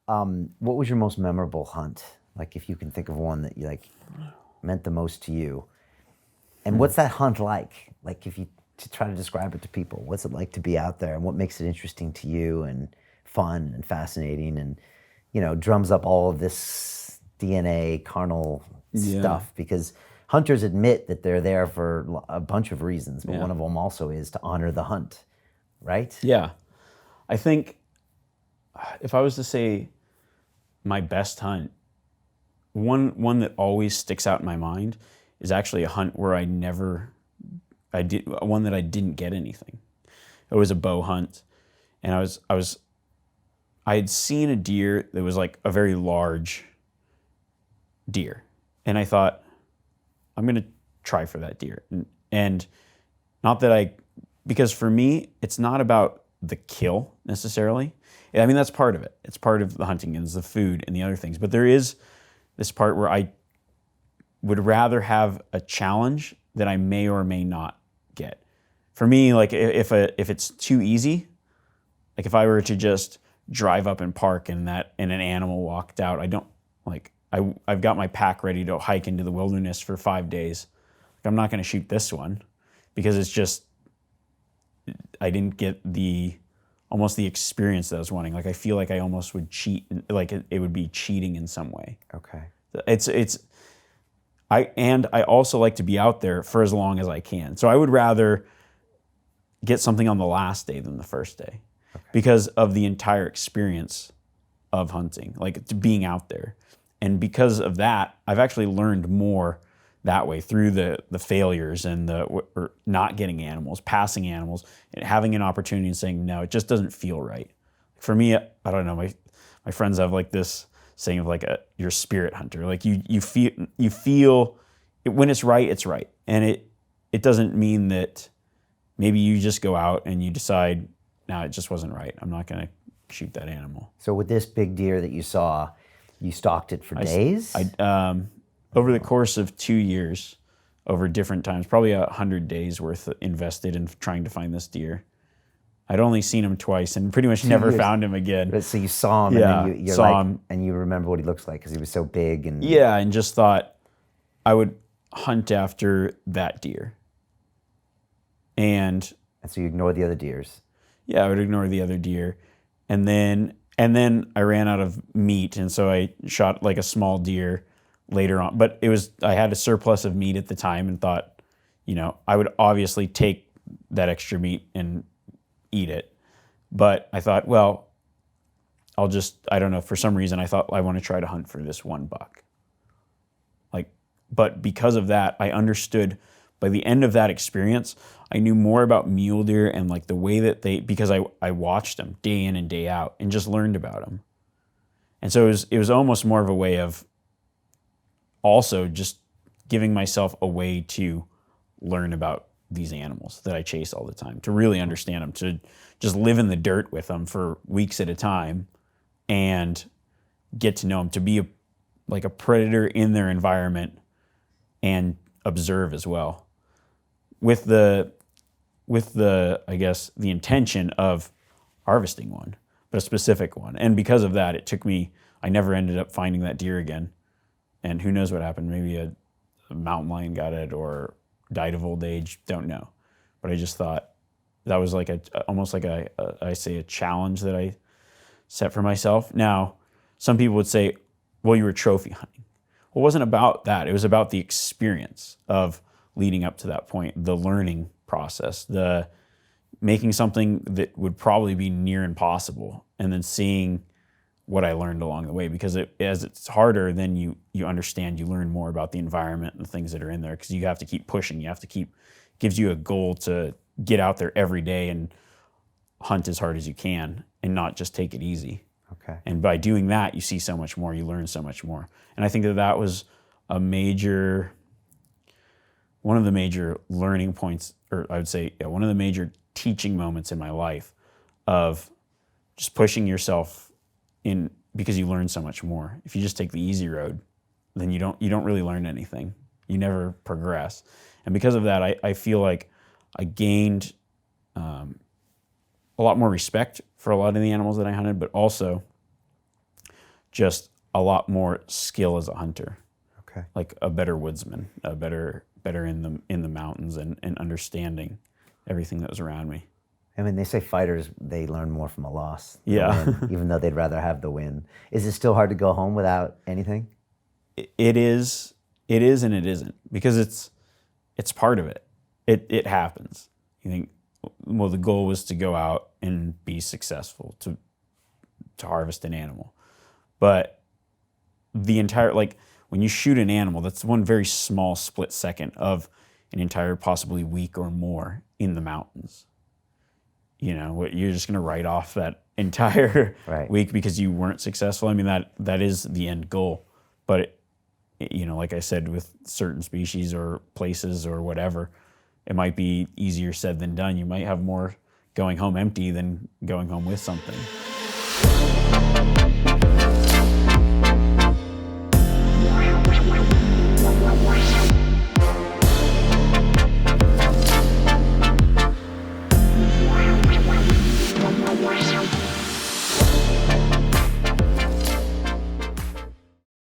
What was your most memorable hunt? Like, if you can think of one that you like meant the most to you, and what's that hunt like? Like, if you to try to describe it to people, what's it like to be out there, and what makes it interesting to you, and fun and fascinating, and drums up all of this DNA carnal Yeah. stuff? Because hunters admit that they're there for a bunch of reasons, but Yeah. one of them also is to honor the hunt, right? Yeah. I think if I was to say my best hunt, one that always sticks out in my mind is actually a hunt where I didn't get anything. It was a bow hunt, and I had seen a deer that was like a very large deer, and I thought, I'm gonna try for that deer, and not that because for me it's not about the kill necessarily. I mean, that's part of it. It's part of the hunting and it's the food and the other things, but there is this part where I would rather have a challenge that I may or may not get. For me, like if it's too easy, like if I were to just drive up and park and an animal walked out, I don't like I've got my pack ready to hike into the wilderness for 5 days. Like, I'm not going to shoot this one because it's just I didn't get almost the experience that I was wanting. Like, I feel like I almost would cheat, like it would be cheating in some way. Okay. I also like to be out there for as long as I can. So I would rather get something on the last day than the first day, because of the entire experience of hunting, like being out there. And because of that, I've actually learned more that way through the failures and or not getting animals, passing animals, and having an opportunity and saying, no, it just doesn't feel right. For me, I don't know, my friends have like this saying of like you're a spirit hunter. Like you feel it, when it's right. And it doesn't mean that maybe you just go out and you decide, no, it just wasn't right. I'm not going to shoot that animal. So with this big deer that you saw, you stalked it for days? Over the course of 2 years, over different times, probably 100 days worth invested in trying to find this deer. I'd only seen him twice and pretty much never found him again. So you saw him, Yeah, and then you saw him. And you remember what he looks like because he was so big. And yeah, and just thought I would hunt after that deer. And so you ignore the other deers. Yeah, I would ignore the other deer. And then I ran out of meat, and so I shot like a small deer later on. But I had a surplus of meat at the time and thought, I would obviously take that extra meat and eat it. But I thought, well, I don't know, for some reason I thought I want to try to hunt for this one buck. But because of that, I understood by the end of that experience, I knew more about mule deer and like the way that because I watched them day in and day out and just learned about them. And so it was almost more of a way of also just giving myself a way to learn about these animals that I chase all the time, to really understand them, to just live in the dirt with them for weeks at a time and get to know them, to be like a predator in their environment and observe as well. With the I guess the intention of harvesting one, but a specific one. And because of that, I never ended up finding that deer again. And who knows what happened? Maybe a mountain lion got it or died of old age, don't know. But I just thought that was like almost like a challenge that I set for myself. Now, some people would say, well, you were trophy hunting. Well, it wasn't about that. It was about the experience of leading up to that point, the learning process, the making something that would probably be near impossible, and then seeing what I learned along the way. Because as it's harder, then you understand, you learn more about the environment and the things that are in there, because you have to keep pushing. You have to gives you a goal to get out there every day and hunt as hard as you can and not just take it easy. Okay. And by doing that, you see so much more, you learn so much more. And I think that was one of the major learning points, or I would say one of the major teaching moments in my life, of just pushing yourself in, because you learn so much more. If you just take the easy road, then you don't really learn anything. You never progress. And because of that, I feel like I gained a lot more respect for a lot of the animals that I hunted, but also just a lot more skill as a hunter, Okay. like a better woodsman, a better in the mountains and understanding everything that was around me. I mean, they say fighters, they learn more from a loss than Yeah. a win, even though they'd rather have the win. Is it still hard to go home without anything? It is and it isn't, because it's part of it. It happens. You think, well, the goal was to go out and be successful, to harvest an animal. But the entire, like, when you shoot an animal, that's one very small split second of an entire possibly week or more in the mountains. You know, you're just going to write off that entire Right. week because you weren't successful. I mean, that is the end goal. But, you know, like I said, with certain species or places or whatever, it might be easier said than done. You might have more going home empty than going home with something.